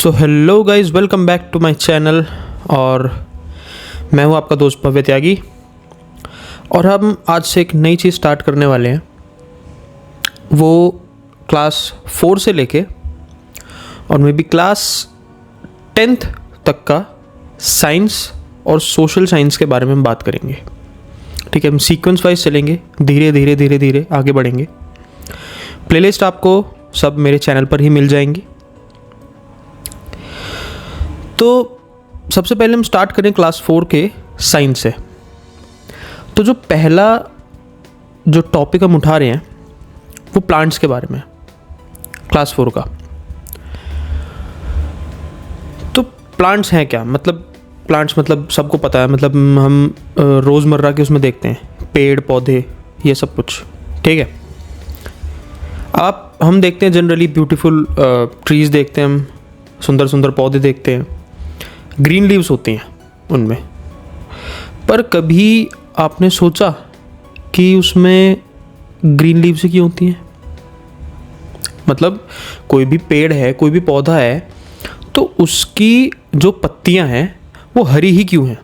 So hello guys, welcome back to my channel. और मैं हूँ आपका दोस्त भव्य त्यागी। और हम आज से एक नई चीज़ स्टार्ट करने वाले हैं। वो क्लास 4 से लेके और मे बी क्लास 10th तक का साइंस और सोशल साइंस के बारे में हम बात करेंगे। ठीक है, हम सीक्वेंस वाइज चलेंगे, धीरे धीरे धीरे धीरे आगे बढ़ेंगे। प्लेलिस्ट आपको सब मेरे चैनल पर ही मिल जाएंगी। तो सबसे पहले हम स्टार्ट करें क्लास 4 के साइंस से। तो जो पहला जो टॉपिक हम उठा रहे हैं वो प्लांट्स के बारे में, क्लास 4 का। तो प्लांट्स हैं क्या? मतलब प्लांट्स मतलब सबको पता है, मतलब हम रोज़मर्रा के उसमें देखते हैं, पेड़ पौधे ये सब कुछ। ठीक है, हम देखते हैं जनरली ब्यूटीफुल ट्रीज़ देखते हैं, हम सुंदर सुंदर पौधे देखते हैं, ग्रीन लीव्स होती हैं उनमें। पर कभी आपने सोचा कि उसमें ग्रीन लीव्स क्यों होती हैं? मतलब कोई भी पेड़ है, कोई भी पौधा है, तो उसकी जो पत्तियां हैं वो हरी ही क्यों हैं?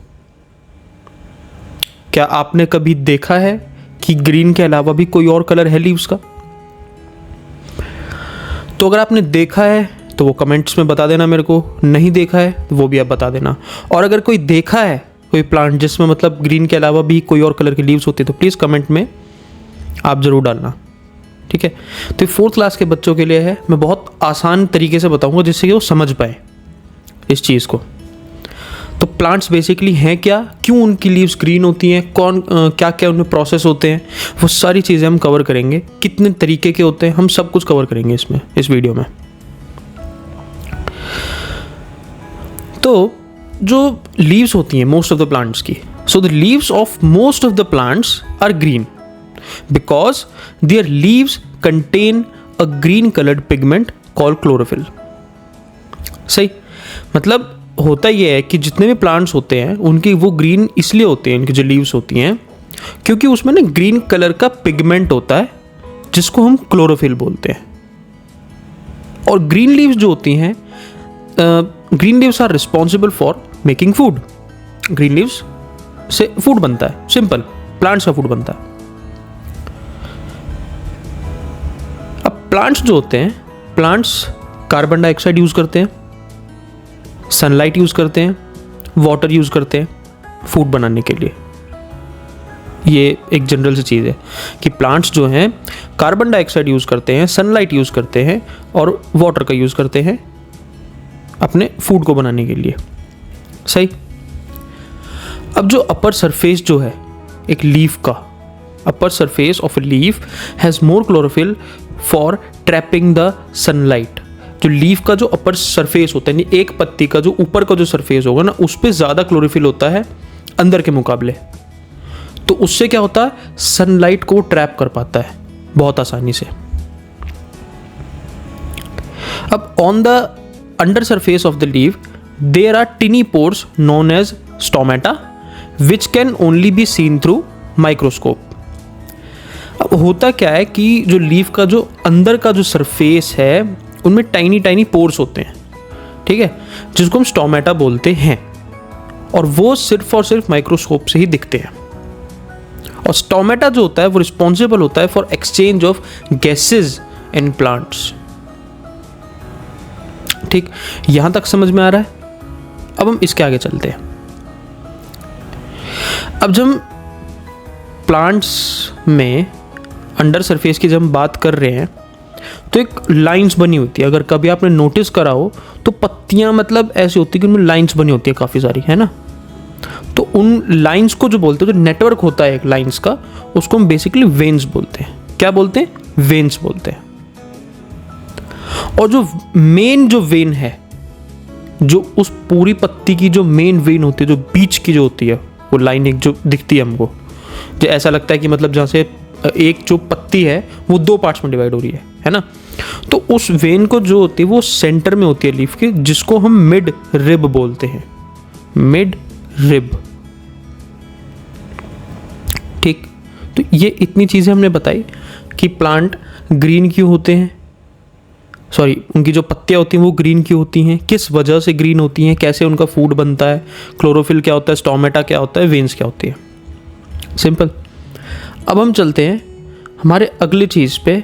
क्या आपने कभी देखा है कि ग्रीन के अलावा भी कोई और कलर है लीव्स का? तो अगर आपने देखा है तो वो कमेंट्स में बता देना मेरे को, नहीं देखा है तो वो भी आप बता देना। और अगर कोई देखा है कोई प्लांट जिसमें मतलब ग्रीन के अलावा भी कोई और कलर की लीव्स होती है तो प्लीज़ कमेंट में आप ज़रूर डालना। ठीक है, तो 4th क्लास के बच्चों के लिए है, मैं बहुत आसान तरीके से बताऊंगा जिससे कि वो समझ पाए इस चीज़ को। तो प्लांट्स बेसिकली हैं क्या, क्यों उनकी लीव्स ग्रीन होती हैं, कौन क्या क्या उनमें प्रोसेस होते हैं, वो सारी चीज़ें हम कवर करेंगे। कितने तरीके के होते हैं हम सब कुछ कवर करेंगे इसमें, इस वीडियो में। तो जो लीव्स होती हैं मोस्ट ऑफ द प्लांट्स की, so the leaves of most of the plants are green because their leaves contain a green coloured pigment called chlorophyll. सही, मतलब होता यह है कि जितने भी प्लांट्स होते हैं उनकी वो ग्रीन इसलिए होते हैं, उनकी जो लीव्स होती हैं, क्योंकि उसमें ना ग्रीन कलर का पिगमेंट होता है जिसको हम क्लोरोफिल बोलते हैं। और ग्रीन लीव्स जो होती हैं, green leaves are responsible for making food. Green leaves से फूड बनता है, सिंपल, प्लांट्स का फूड बनता है। अब प्लांट्स जो होते हैं, प्लांट्स कार्बन डाइऑक्साइड यूज करते हैं, सनलाइट यूज करते हैं, वाटर यूज करते हैं फूड बनाने के लिए। ये एक जनरल सी चीज़ है कि प्लांट्स जो हैं कार्बन डाइऑक्साइड यूज करते हैं, सनलाइट यूज करते हैं और वाटर का यूज करते हैं अपने फूड को बनाने के लिए। सही। अब जो अपर सरफेस जो है एक लीफ का, upper surface of a leaf has more chlorophyll for trapping the sunlight. जो लीफ का जो अपर सरफेस होता है, एक पत्ती का जो ऊपर का जो सरफेस होगा ना, उस पर ज़्यादा क्लोरोफिल होता है अंदर के मुकाबले। तो उससे क्या होता है, सनलाइट को ट्रैप कर पाता है बहुत आसानी से। अब on the under surface of the leaf there are tiny pores known as stomata which can only be seen through microscope। अब होता क्या है कि जो लीफ का जो अंदर का जो सरफेस है उनमें टाइनी टाइनी पोर्स होते हैं, ठीक है, जिसको हम स्टोमेटा बोलते हैं। और वो सिर्फ और सिर्फ माइक्रोस्कोप से ही दिखते हैं। और स्टोमेटा जो होता है वो रिस्पॉन्सिबल होता है for exchange of gases in plants. ठीक, यहां तक समझ में आ रहा है? अब हम इसके आगे चलते हैं। अब जब हम प्लांट्स में अंडर सरफेस की जब हम बात कर रहे हैं तो एक लाइंस बनी होती है। अगर कभी आपने नोटिस करा हो तो पत्तियां मतलब ऐसी होती है कि उनमें लाइंस बनी होती है काफ़ी सारी, है ना। तो उन लाइंस को जो बोलते हैं, जो नेटवर्क होता है एक लाइंस का, उसको हम बेसिकली वेन्स बोलते हैं। क्या बोलते हैं? वेन्स बोलते हैं। और जो मेन जो वेन है, जो उस पूरी पत्ती की जो मेन वेन होती है, जो बीच की जो होती है, वो लाइन एक जो दिखती है हमको, जो ऐसा लगता है कि मतलब जहाँ से एक जो पत्ती है वो 2 पार्ट्स में डिवाइड हो रही है ना। तो उस वेन को जो होती है वो सेंटर में होती है लीफ के, जिसको हम मिड रिब बोलते हैं। Mid rib. ठीक, तो ये इतनी चीज़ें हमने बताई कि प्लांट ग्रीन क्यों होते हैं, सॉरी, उनकी जो पत्तियाँ होती हैं वो ग्रीन क्यों होती हैं, किस वजह से ग्रीन होती हैं, कैसे उनका फूड बनता है, क्लोरोफिल क्या होता है, स्टोमेटा क्या होता है, वेन्स क्या होती है। सिंपल। अब हम चलते हैं हमारे अगली चीज़ पे,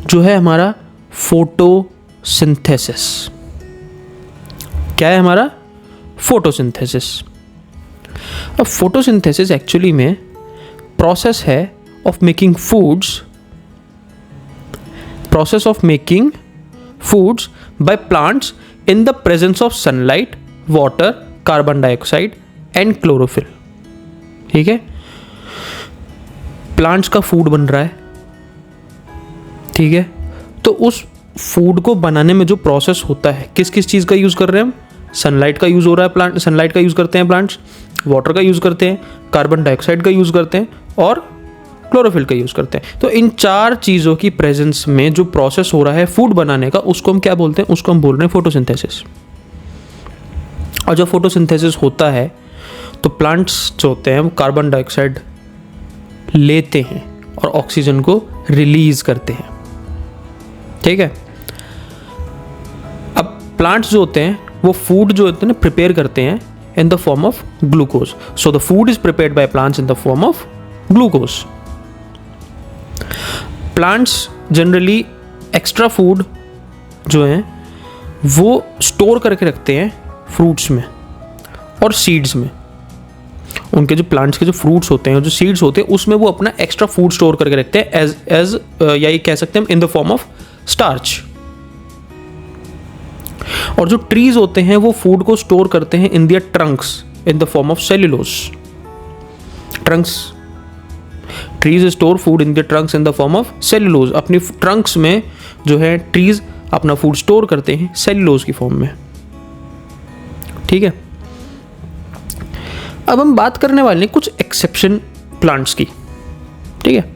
जो है हमारा फोटोसिंथेसिस। क्या है हमारा फोटोसिंथेसिस? अब फोटोसिंथेसिस एक्चुअली में प्रोसेस है of making foods, process of making foods by plants in the presence of sunlight, water, carbon dioxide and chlorophyll। ठीक है, प्लांट्स का फूड बन रहा है, ठीक है, तो उस फूड को बनाने में जो प्रोसेस होता है, किस किस चीज़ का यूज़ कर रहे हैं हम? सनलाइट का यूज़ हो रहा है, प्लांट सनलाइट का यूज़ करते हैं प्लांट्स, वाटर का यूज़ करते हैं, कार्बन डाइऑक्साइड का यूज़ करते हैं और क्लोरोफिल का यूज़ करते हैं। तो इन 4 चीज़ों की प्रेजेंस में जो प्रोसेस हो रहा है फूड बनाने का, उसको हम क्या बोलते हैं? उसको हम बोल रहे हैं फोटोसिंथेसिस। और जब फोटोसिंथेसिस होता है तो प्लांट्स जो होते हैं वो कार्बन डाइऑक्साइड लेते हैं और ऑक्सीजन को रिलीज करते हैं। ठीक है, अब प्लांट्स जो होते हैं वो फूड जो होते हैं प्रिपेयर करते हैं इन the form of glucose. So the food is prepared by plants in the form of glucose. Plants generally extra food जो है वो स्टोर करके रखते हैं फ्रूट्स में और सीड्स में। उनके जो प्लांट्स के जो फ्रूट्स होते हैं, जो सीड्स होते हैं, उसमें वो अपना एक्स्ट्रा फूड स्टोर करके रखते हैं एज या ये कह सकते हैं इन द फॉर्म ऑफ स्टार्च। और जो ट्रीज होते हैं वो फूड को स्टोर करते हैं in their trunks in the form of cellulose. Trunks, trees store food in the trunks in the form of cellulose. अपनी ट्रंक्स में जो है ट्रीज अपना फूड स्टोर करते हैं सेल्यूलोज की फॉर्म में। ठीक है, अब हम बात करने वाले हैं कुछ एक्सेप्शन प्लांट्स की। ठीक है,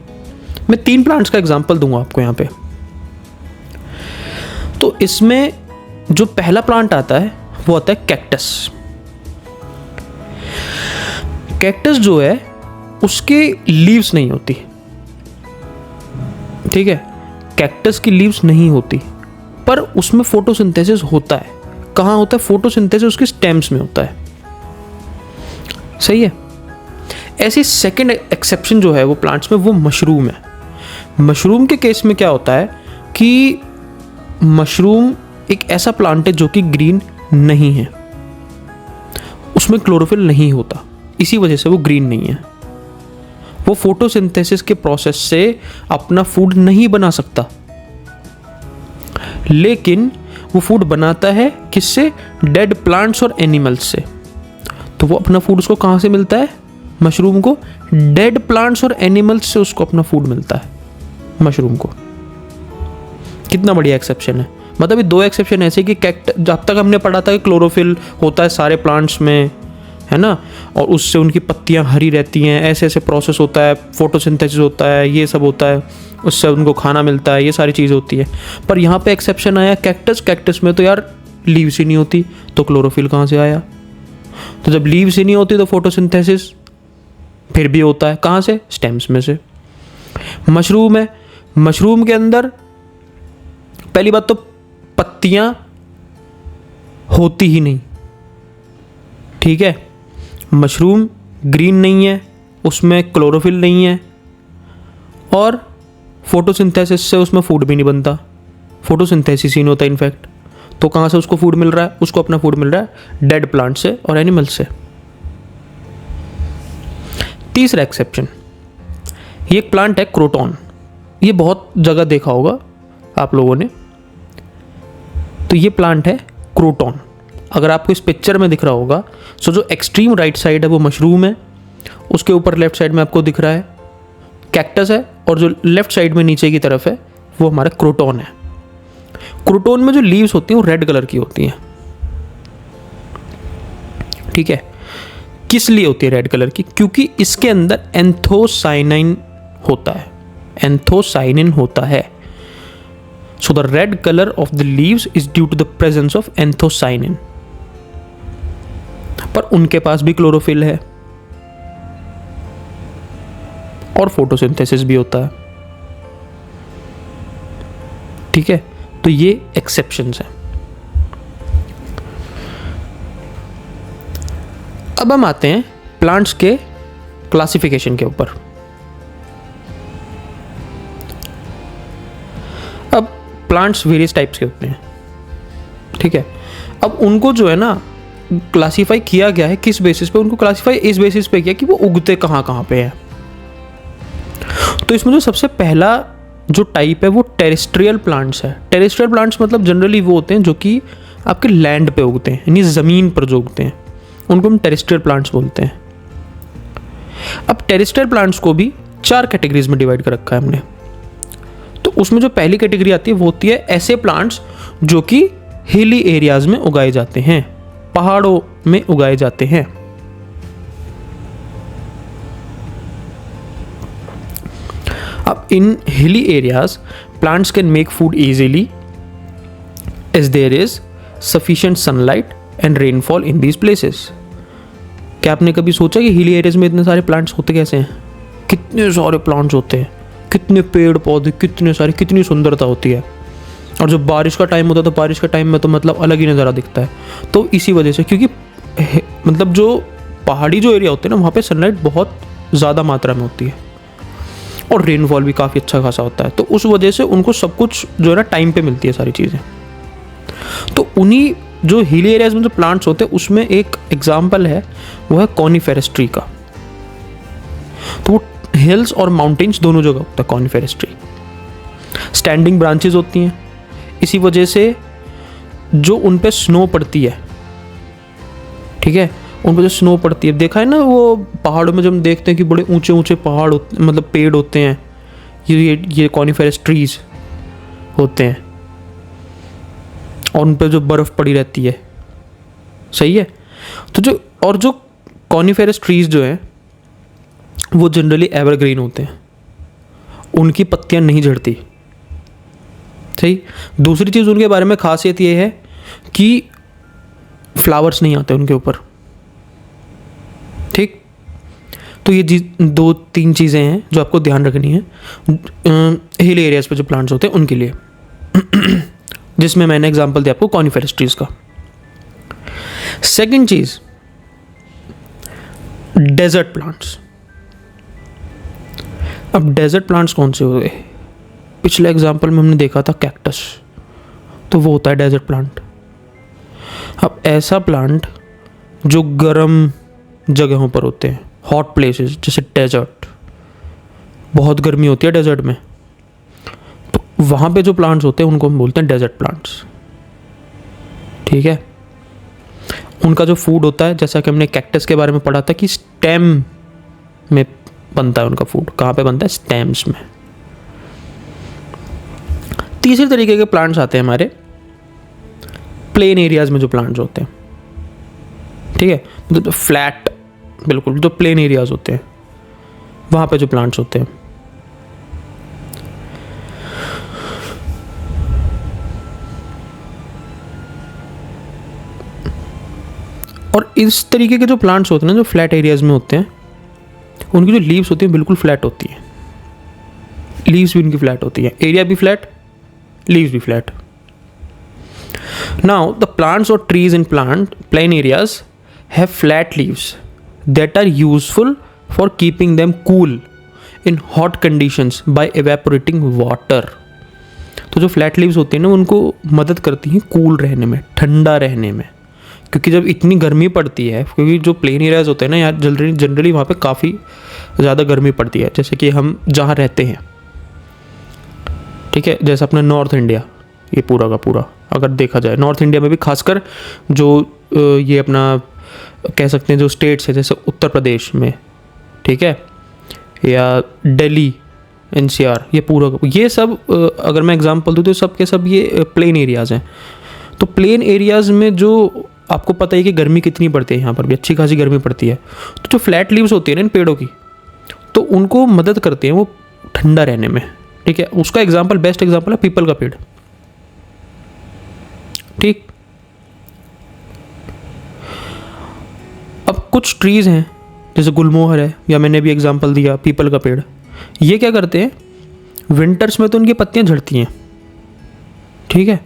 मैं 3 प्लांट्स का एग्जांपल दूंगा आपको यहां पे। तो इसमें जो पहला प्लांट आता है वो आता है कैक्टस। कैक्टस जो है उसके लीव्स नहीं होती। ठीक है, कैक्टस की लीव्स नहीं होती, पर उसमें फोटोसिंथेसिस होता है। कहाँ होता है फोटोसिंथेसिस? उसके स्टेम्स में होता है। सही है। ऐसी सेकंड एक्सेप्शन जो है वो प्लांट्स में, वो मशरूम है। मशरूम के केस में क्या होता है कि मशरूम एक ऐसा प्लांट है जो कि ग्रीन नहीं है, उसमें क्लोरोफिल नहीं होता, इसी वजह से वो ग्रीन नहीं है। वो फोटोसिंथेसिस के प्रोसेस से अपना फूड नहीं बना सकता, लेकिन वो फूड बनाता है किससे? डेड प्लांट्स और एनिमल्स से। तो वो अपना फूड उसको कहाँ से मिलता है? मशरूम को डेड प्लांट्स और एनिमल्स से उसको अपना फूड मिलता है मशरूम को। कितना बढ़िया एक्सेप्शन है। मतलब ये 2 एक्सेप्शन ऐसे कि जब तक हमने पढ़ा था कि क्लोरोफिल होता है सारे प्लांट्स में, है ना, और उससे उनकी पत्तियां हरी रहती हैं, ऐसे ऐसे प्रोसेस होता है, फोटोसिंथेसिस होता है, ये सब होता है, उससे उनको खाना मिलता है, ये सारी चीज़ होती है। पर यहाँ पे एक्सेप्शन आया कैक्टस। कैक्टस में तो यार लीव्स ही नहीं होती, तो क्लोरोफिल कहाँ से आया? तो जब लीव्स ही नहीं होती तो फोटोसिंथेसिस फिर भी होता है, कहाँ से? स्टेम्स में से। मशरूम है, मशरूम के अंदर पहली बात तो पत्तियां होती ही नहीं। ठीक है, मशरूम ग्रीन नहीं है, उसमें क्लोरोफिल नहीं है, और फोटोसिंथेसिस से उसमें फूड भी नहीं बनता, फोटोसिंथेसिस ही नहीं होता इनफैक्ट। तो कहाँ से उसको फूड मिल रहा है? उसको अपना फूड मिल रहा है डेड प्लांट से और एनिमल से। तीसरा एक्सेप्शन, ये एक प्लांट है क्रोटॉन। ये बहुत जगह देखा होगा आप लोगों ने। तो ये प्लांट है क्रोटॉन। अगर आपको इस पिक्चर में दिख रहा होगा, सो जो एक्सट्रीम राइट साइड है वो मशरूम है, उसके ऊपर लेफ्ट साइड में आपको दिख रहा है कैक्टस है, और जो लेफ्ट साइड में नीचे की तरफ है वो हमारा क्रोटॉन है। क्रोटॉन में जो लीव्स होती हैं वो रेड कलर की होती हैं। ठीक है, किस लिए होती है रेड कलर की? क्योंकि इसके अंदर एंथोसाइनिन होता है, एंथोसाइनिन होता है। So the red color of the leaves is due to the presence of anthocyanin। पर उनके पास भी क्लोरोफिल है और फोटोसिंथेसिस भी होता है। ठीक है, तो ये एक्सेप्शंस हैं। अब हम आते हैं प्लांट्स के क्लासिफिकेशन के ऊपर। अब प्लांट्स वेरियस टाइप्स के होते हैं, ठीक है। अब उनको जो है ना क्लासीफाई किया गया है, किस बेसिस पे उनको क्लासीफाई इस बेसिस पे किया कि वो उगते कहाँ कहाँ पे हैं। तो इसमें जो सबसे पहला जो टाइप है वो टेरेस्ट्रियल प्लांट्स है। टेरेस्ट्रियल प्लांट्स मतलब जनरली वो होते हैं जो कि आपके लैंड पे उगते हैं, यानी ज़मीन पर जो उगते हैं, उनको हम टेरेस्ट्रियल प्लांट्स बोलते हैं। अब टेरेस्ट्रियल प्लांट्स को भी 4 कैटेगरीज में डिवाइड कर रखा है हमने। तो उसमें जो पहली कैटेगरी आती है वो होती है ऐसे प्लांट्स जो कि हिली एरियाज में उगाए जाते हैं, पहाड़ों में उगाए जाते हैं। अब in hilly areas plants can make food easily as there is sufficient sunlight and rainfall in these places. क्या आपने कभी सोचा कि हिली एरियाज में इतने सारे प्लांट्स होते कैसे हैं? कितने सारे प्लांट्स होते हैं, कितने पेड़ पौधे, कितने सारे, कितनी सुंदरता होती है। और जब बारिश का टाइम होता है तो बारिश के टाइम में तो मतलब अलग ही नज़ारा दिखता है। तो इसी वजह से, क्योंकि मतलब जो पहाड़ी जो एरिया होते हैं ना, वहाँ पे सनलाइट बहुत ज़्यादा मात्रा में होती है और रेनफॉल भी काफ़ी अच्छा खासा होता है। तो उस वजह से उनको सब कुछ जो है ना टाइम पे मिलती है सारी चीज़ें। तो उन्हीं जो हिली एरियाज में जो प्लांट्स होते हैं उसमें एक एग्जाम्पल है, वो है कॉनिफेरस ट्री का। तो वो हिल्स और माउंटेन्स दोनों जगह होता है कॉनिफेरस ट्री। स्टैंडिंग ब्रांचेस होती हैं, इसी वजह से जो उन पे स्नो पड़ती है, ठीक है, उन पे जो स्नो पड़ती है, देखा है ना वो पहाड़ों में जब हम देखते हैं कि बड़े ऊंचे ऊंचे पहाड़ मतलब पेड़ होते हैं, ये कॉनिफेरस ट्रीज होते हैं और उन पे जो बर्फ़ पड़ी रहती है, सही है। तो जो कॉनिफेरस ट्रीज जो हैं वो जनरली एवरग्रीन होते हैं, उनकी पत्तियां नहीं झड़ती, सही। दूसरी चीज़ उनके बारे में खासियत ये है कि फ्लावर्स नहीं आते उनके ऊपर, ठीक। तो ये 2-3 चीज़ें हैं जो आपको ध्यान रखनी है हिल एरियाज पे जो प्लांट्स होते हैं उनके लिए जिसमें मैंने एग्जांपल दिया आपको कॉनिफेरस ट्रीज का। सेकंड चीज, डेजर्ट प्लांट्स। अब डेजर्ट प्लांट्स कौन से हो गए? पिछले एग्जांपल में हमने देखा था कैक्टस, तो वो होता है डेजर्ट प्लांट। अब ऐसा प्लांट जो गर्म जगहों पर होते हैं, हॉट प्लेसेस, जैसे डेजर्ट, बहुत गर्मी होती है डेजर्ट में, तो वहाँ पे जो प्लांट्स होते हैं उनको हम बोलते हैं डेजर्ट प्लांट्स, ठीक है। उनका जो फूड होता है, जैसा कि हमने कैक्टस के बारे में पढ़ा था कि स्टेम में बनता है उनका फूड। कहाँ पे बनता है? स्टेम्स में। तीसरे तरीके के प्लांट्स आते हैं हमारे प्लेन एरियाज में जो प्लांट्स होते हैं, ठीक है, मतलब फ्लैट, बिल्कुल जो प्लेन एरियाज होते हैं वहाँ पे जो प्लांट्स होते हैं। और इस तरीके के जो प्लांट्स होते हैं ना, जो फ्लैट एरियाज में होते हैं, उनकी जो लीव्स होती हैं बिल्कुल फ्लैट होती हैं। लीव्स भी उनकी फ्लैट होती है, एरिया भी फ्लैट, लीव्स भी फ्लैट। नाउ द प्लांट्स और trees in plain areas have flat leaves that are useful for keeping them cool in hot conditions by evaporating water। तो जो फ्लैट लीव्स होती हैं ना, उनको मदद करती हैं कूल रहने में, ठंडा रहने में, क्योंकि जब इतनी गर्मी पड़ती है, क्योंकि जो प्लेन एरियाज होते हैं ना यार, जनरली वहाँ पे काफ़ी ज़्यादा गर्मी पड़ती है, जैसे कि हम जहाँ रहते हैं, ठीक है, जैसे अपना नॉर्थ इंडिया, ये पूरा का पूरा अगर देखा जाए, नॉर्थ इंडिया में भी खासकर जो ये अपना कह सकते हैं जो स्टेट्स है, जैसे उत्तर प्रदेश में, ठीक है, या दिल्ली, एनसीआर, ये पूरा, ये सब अगर मैं एग्जांपल दूँ तो सब के सब ये प्लेन एरियाज़ हैं। तो प्लेन एरियाज़ में जो आपको पता है कि गर्मी कितनी पड़ती है, यहाँ पर भी अच्छी खासी गर्मी पड़ती है, तो जो फ्लैट लीव्स होती है ना इन पेड़ों की, तो उनको मदद करते हैं वो ठंडा रहने में, ठीक है। उसका एग्जाम्पल, बेस्ट एग्जाम्पल है पीपल का पेड़, ठीक। अब कुछ ट्रीज़ हैं जैसे गुलमोहर है, या मैंने भी एग्जांपल दिया पीपल का पेड़, ये क्या करते हैं, विंटर्स में तो उनकी पत्तियां झड़ती हैं, ठीक है।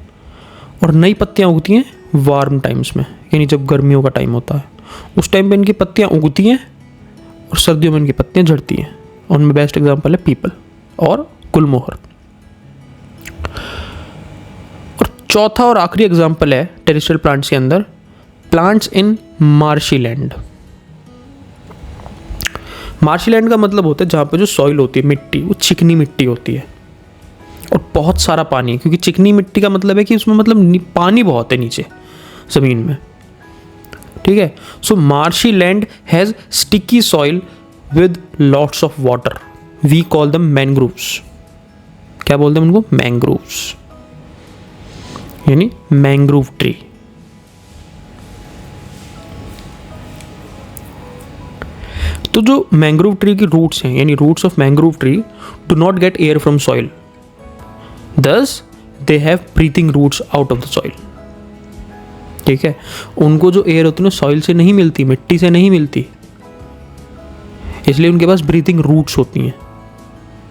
और नई पत्तियाँ उगती हैं वार्म टाइम्स में, यानी जब गर्मियों का टाइम होता है उस टाइम पे इनकी पत्तियाँ उगती हैं और सर्दियों में इनकी पत्तियाँ झड़ती हैं। उनमें बेस्ट एग्जांपल है पीपल और गुलमोहर। और चौथा और आखिरी एग्जांपल है टेरेस्ट्रियल प्लांट्स के अंदर plants in marshy land. Marshy land का मतलब होता है जहाँ पे जो सॉइल होती है, मिट्टी, वो चिकनी मिट्टी होती है और बहुत सारा पानी, क्योंकि चिकनी मिट्टी का मतलब है कि उसमें मतलब पानी बहुत है नीचे ज़मीन में, ठीक है। So marshy land has sticky soil with lots of water, we call them mangroves. क्या बोलते हैं उनको? मैंग्रोव्स, यानी मैंग्रोव ट्री। तो जो मैंग्रोव ट्री की रूट्स हैं, यानी roots of mangrove tree do not get air from soil, thus they have breathing roots out of the soil, ठीक है। उनको जो एयर होती है ना सॉइल से नहीं मिलती, मिट्टी से नहीं मिलती, इसलिए उनके पास ब्रीथिंग रूट्स होती हैं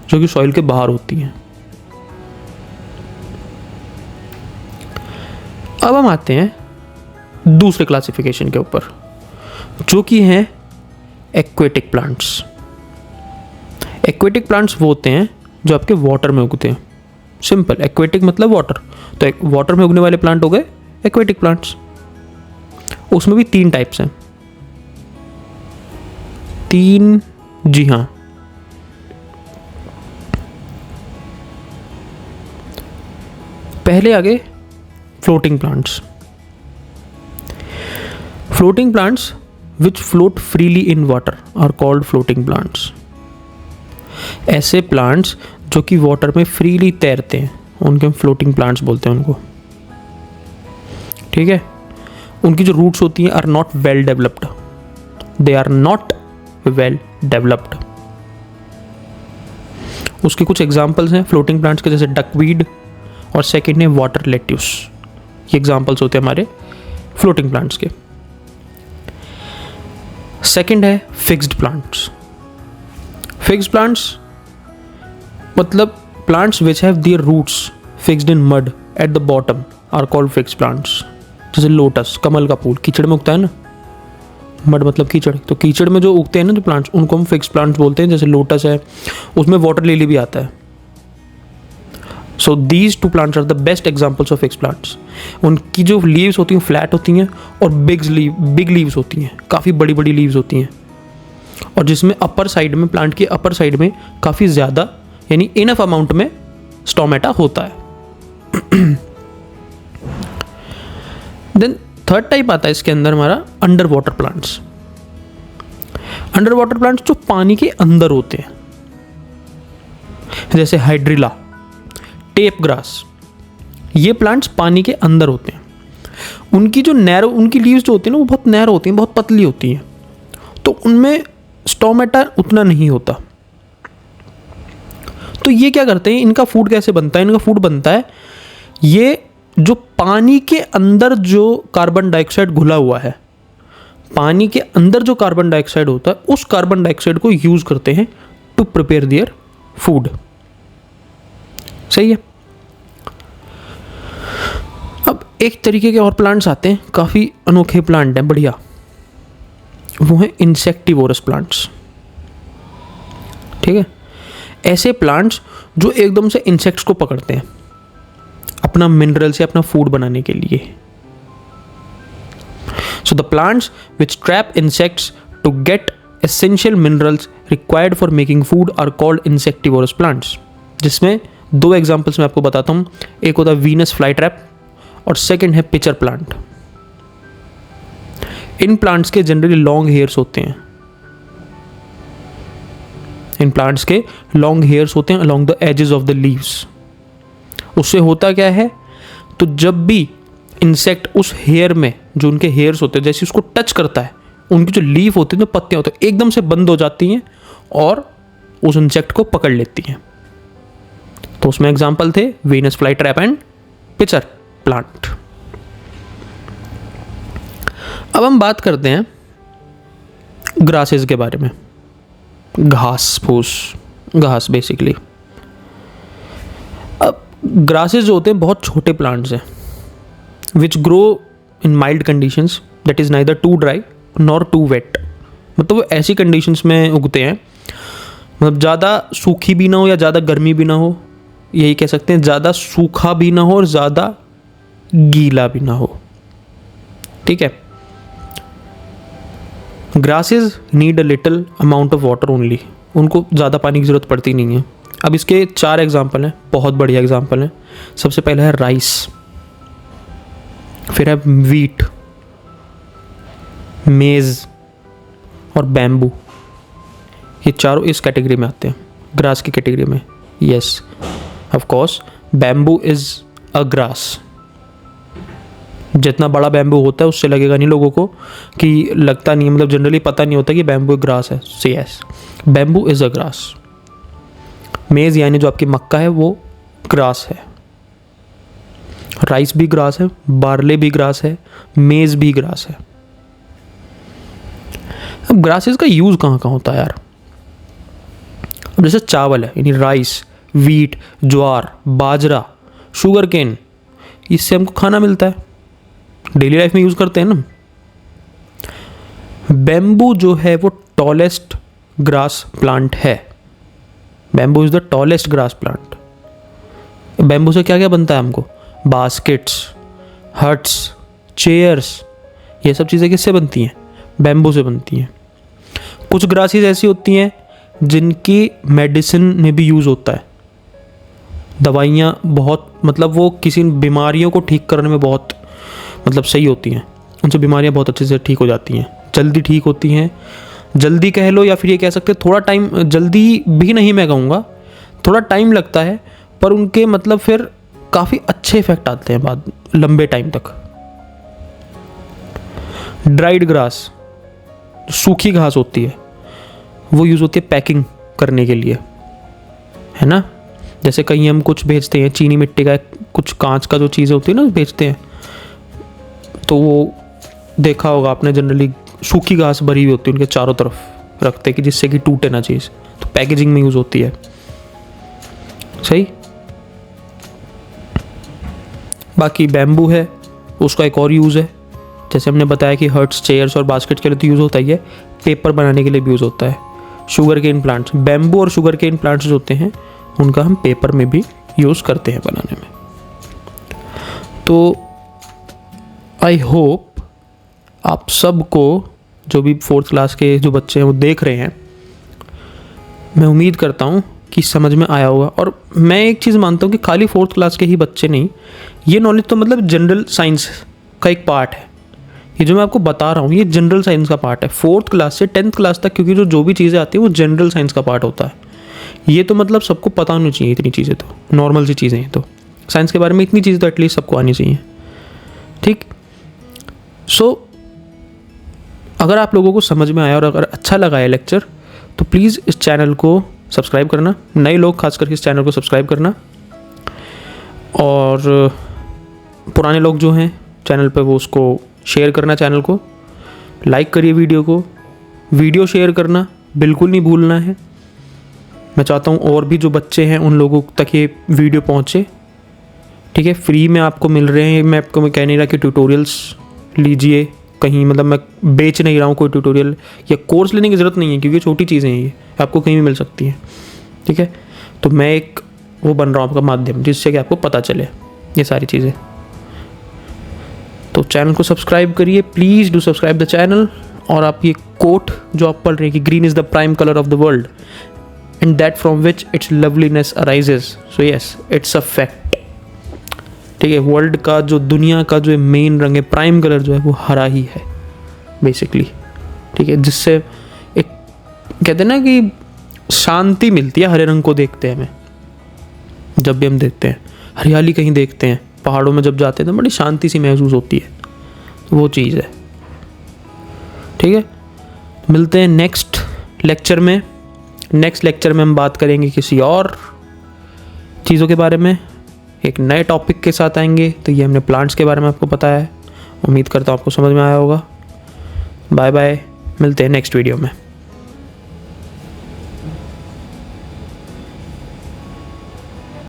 जो कि सॉइल के बाहर होती हैं। अब हम आते हैं दूसरे क्लासिफिकेशन के ऊपर, जो कि हैं एक्वेटिक प्लांट्स। एक्वेटिक प्लांट्स वो होते हैं जो आपके वाटर में उगते हैं। सिंपल, एक्वेटिक मतलब वाटर, तो वाटर में उगने वाले प्लांट हो गए एक्वेटिक प्लांट्स। उसमें भी 3 टाइप्स हैं, 3, जी हाँ। पहले आगे floating plants. Floating plants which float freely in water are called floating plants। ऐसे प्लांट्स जो कि वाटर में फ्रीली तैरते हैं उनके हम फ्लोटिंग प्लांट्स बोलते हैं उनको, ठीक है। उनकी जो रूट्स होती हैं are not well developed, they are not well developed. उसके कुछ एग्जांपल्स हैं फ्लोटिंग प्लांट्स के, जैसे डकवीड और सेकेंड है वाटर लेट्यूस। ये एग्जांपल्स होते हैं हमारे फ्लोटिंग प्लांट्स के। सेकेंड है फिक्स्ड प्लांट्स। फिक्स्ड प्लांट्स मतलब plants which have their roots fixed in mud at the bottom are called fixed plants. जैसे लोटस, कमल का फूल कीचड़ में उगता है ना, मड मतलब कीचड़, तो कीचड़ में जो उगते हैं ना जो प्लांट्स, उनको हम फिक्स्ड प्लांट्स बोलते हैं। जैसे लोटस है, उसमें वाटर लिली भी आता है। So these 2 plants are the best examples of fixed plants. उनकी जो लीव्स होती हैं फ्लैट होती हैं और बिग लीव्स होती हैं, काफ़ी बड़ी बड़ी लीव्स होती हैं, और जिसमें अपर साइड में, प्लांट की अपर साइड में काफ़ी ज़्यादा यानी इनफ अमाउंट में स्टोमेटा होता है। देन थर्ड टाइप आता है इसके अंदर हमारा under water plants. Under water plants जो पानी के अंदर होते हैं, जैसे हाइड्रिला, टेप ग्रास, ये प्लांट्स पानी के अंदर होते हैं। उनकी जो नैरो, उनकी लीव्स जो होती हैं ना वो बहुत नैरो होती हैं, बहुत पतली होती हैं, तो उनमें स्टोमेटा उतना नहीं होता। तो ये क्या करते हैं, इनका फूड कैसे बनता है? इनका फूड बनता है, ये जो पानी के अंदर जो कार्बन डाइऑक्साइड घुला हुआ है, पानी के अंदर जो कार्बन डाइऑक्साइड होता है, उस कार्बन डाइऑक्साइड को यूज करते हैं टू प्रिपेयर देयर फूड। सही है। अब एक तरीके के और प्लांट्स आते हैं, काफ़ी अनोखे प्लांट हैं, बढ़िया, वो हैं इंसेक्टिवोरस प्लांट्स, ठीक है। ऐसे प्लांट्स जो एकदम से इंसेक्ट्स को पकड़ते हैं अपना मिनरल से अपना फूड बनाने के लिए। So the plants which trap insects to get essential minerals required for making food are called insectivorous plants. जिसमें 2 एग्जाम्पल्स मैं आपको बताता हूँ, एक होता है वीनस फ्लाई ट्रैप और सेकेंड है पिचर प्लांट। इन प्लांट्स के जनरली लॉन्ग हेयर्स होते हैं, इन प्लांट्स के लॉन्ग हेयर्स होते हैं along the edges of the leaves. उससे होता क्या है, तो जब भी इंसेक्ट उस हेयर में, जो उनके हेयर्स होते हैं, जैसे उसको टच करता है, उनकी जो लीफ होती है, जो पत्तियां होती हैं, एकदम से बंद हो जाती हैं और उस इंसेक्ट को पकड़ लेती हैं। तो उसमें एग्जाम्पल थे Venus fly trap and pitcher plant. अब हम बात करते हैं ग्रासेस के बारे में, घास फूस, घास बेसिकली। अब ग्रासेस जो होते हैं बहुत छोटे प्लांट्स हैं which grow in mild conditions, that is neither too dry nor too wet. मतलब वो ऐसी कंडीशंस में उगते हैं, मतलब ज़्यादा सूखी भी ना हो या ज़्यादा गर्मी भी ना हो, यही कह सकते हैं, ज़्यादा सूखा भी ना हो और ज़्यादा गीला भी ना हो। ठीक है। Grasses need a little amount of water only, उनको ज़्यादा पानी की ज़रूरत पड़ती नहीं है। अब इसके 4 एग्जाम्पल हैं, बहुत बढ़िया एग्जाम्पल हैं। सबसे पहला है राइस, फिर है वीट, मेज़ और बैम्बू। ये चारों इस कैटेगरी में आते हैं, ग्रास की कैटेगरी में। Yes of course bamboo is a grass. जितना बड़ा बैम्बू होता है उससे लगेगा नहीं लोगों को कि लगता नहीं है, मतलब जनरली पता नहीं होता कि बैम्बू एक ग्रास है। So yes bamboo is a grass. मेज़ यानी जो आपकी मक्का है वो ग्रास है, राइस भी ग्रास है, बार्ले भी ग्रास है, मेज़ भी ग्रास है। अब ग्रासेस का यूज़ कहाँ कहाँ होता है यार? अब जैसे चावल है यानी राइस, वीट, ज्वार, बाजरा, शुगर केन, इससे हमको खाना मिलता है, डेली लाइफ में यूज़ करते हैं ना। बैम्बू जो है वो टॉलेस्ट ग्रास प्लांट है। Bamboo is the tallest grass plant. Bamboo से क्या क्या बनता है हमको? बास्केट्स, हट्स, चेयर्स, ये सब चीज़ें किससे बनती हैं? बैम्बू से बनती हैं। कुछ ग्रासेस ऐसी होती हैं जिनकी मेडिसिन में भी यूज़ होता है, दवाइयाँ बहुत, मतलब वो किसी बीमारियों को ठीक करने में बहुत मतलब सही होती हैं, उनसे बीमारियाँ बहुत अच्छे से ठीक हो जाती हैं, जल्दी ठीक होती हैं। जल्दी कह लो या फिर ये कह सकते हैं थोड़ा टाइम, जल्दी भी नहीं मैं कहूँगा, थोड़ा टाइम लगता है, पर उनके मतलब फिर काफ़ी अच्छे इफेक्ट आते हैं बाद लंबे टाइम तक। ड्राइड ग्रास, सूखी घास होती है, वो यूज़ होती है पैकिंग करने के लिए, है ना। जैसे कहीं हम कुछ भेजते हैं, चीनी मिट्टी का कुछ कांच का जो चीज़ें होती है ना भेजते हैं, तो वो देखा होगा आपने, जनरली सूखी घास भरी हुई होती है, उनके चारों तरफ रखते हैं कि जिससे कि टूटे ना चीज़, तो पैकेजिंग में यूज़ होती है। सही। बाकी बैम्बू है, उसका एक और यूज़ है, जैसे हमने बताया कि हर्ट्स, चेयर्स और बास्केट के लिए तो यूज़ होता ही है, पेपर बनाने के लिए भी यूज़ होता है। शुगर केन प्लांट्स, बैम्बू और शुगर केन प्लांट्स जो होते हैं उनका हम पेपर में भी यूज़ करते हैं बनाने में। तो आई होप आप सबको, जो भी 4th क्लास के जो बच्चे हैं वो देख रहे हैं, मैं उम्मीद करता हूँ कि समझ में आया होगा। और मैं एक चीज़ मानता हूँ कि खाली 4th क्लास के ही बच्चे नहीं, ये नॉलेज तो मतलब जनरल साइंस का एक पार्ट है। ये जो मैं आपको बता रहा हूँ ये जनरल साइंस का पार्ट है, 4th क्लास से 10th क्लास तक, क्योंकि जो भी चीज़ें आती हैं वो जनरल साइंस का पार्ट होता है। ये तो मतलब सबको पता होनी चाहिए, इतनी चीज़ें तो नॉर्मल सी चीज़ें हैं, तो साइंस के बारे में इतनी चीज़ें तो एटलीस्ट सबको आनी चाहिए। ठीक। सो अगर आप लोगों को समझ में आया और अगर अच्छा लगा है लेक्चर, तो प्लीज़ इस चैनल को सब्सक्राइब करना, नए लोग खास करके इस चैनल को सब्सक्राइब करना, और पुराने लोग जो हैं चैनल पे वो उसको शेयर करना, चैनल को लाइक करिए, वीडियो शेयर करना बिल्कुल नहीं भूलना है। मैं चाहता हूँ और भी जो बच्चे हैं उन लोगों तक ये वीडियो पहुँचे। ठीक है, फ्री में आपको मिल रहे हैं, मैं आपको कह नहीं रहा कि ट्यूटोरियल्स लीजिए कहीं, मतलब मैं बेच नहीं रहा हूँ कोई ट्यूटोरियल या कोर्स लेने की ज़रूरत नहीं है, क्योंकि छोटी चीज़ें हैं, ये आपको कहीं भी मिल सकती हैं। ठीक है, तो मैं एक वो बन रहा हूँ आपका माध्यम, जिससे कि आपको पता चले ये सारी चीज़ें। तो चैनल को सब्सक्राइब करिए, please do subscribe the channel. और आप ये कोट जो आप पढ़ रहे हैं कि green is the prime colour of the world and that from which it's loveliness arises, so yes it's a fact. ठीक है, वर्ल्ड का जो, दुनिया का जो मेन रंग है, प्राइम कलर जो है वो हरा ही है बेसिकली। ठीक है, जिससे एक कहते हैं ना कि शांति मिलती है हरे रंग को देखते हैं हमें, जब भी हम देखते हैं हरियाली कहीं देखते हैं, पहाड़ों में जब जाते हैं तो बड़ी शांति सी महसूस होती है, तो वो चीज़ है। ठीक है, मिलते हैं नेक्स्ट लेक्चर में। नेक्स्ट लेक्चर में हम बात करेंगे किसी और चीज़ों के बारे में, एक नए टॉपिक के साथ आएंगे। तो ये हमने प्लांट्स के बारे में आपको बताया है, उम्मीद करता हूँ आपको समझ में आया होगा। बाय बाय, मिलते हैं नेक्स्ट वीडियो में।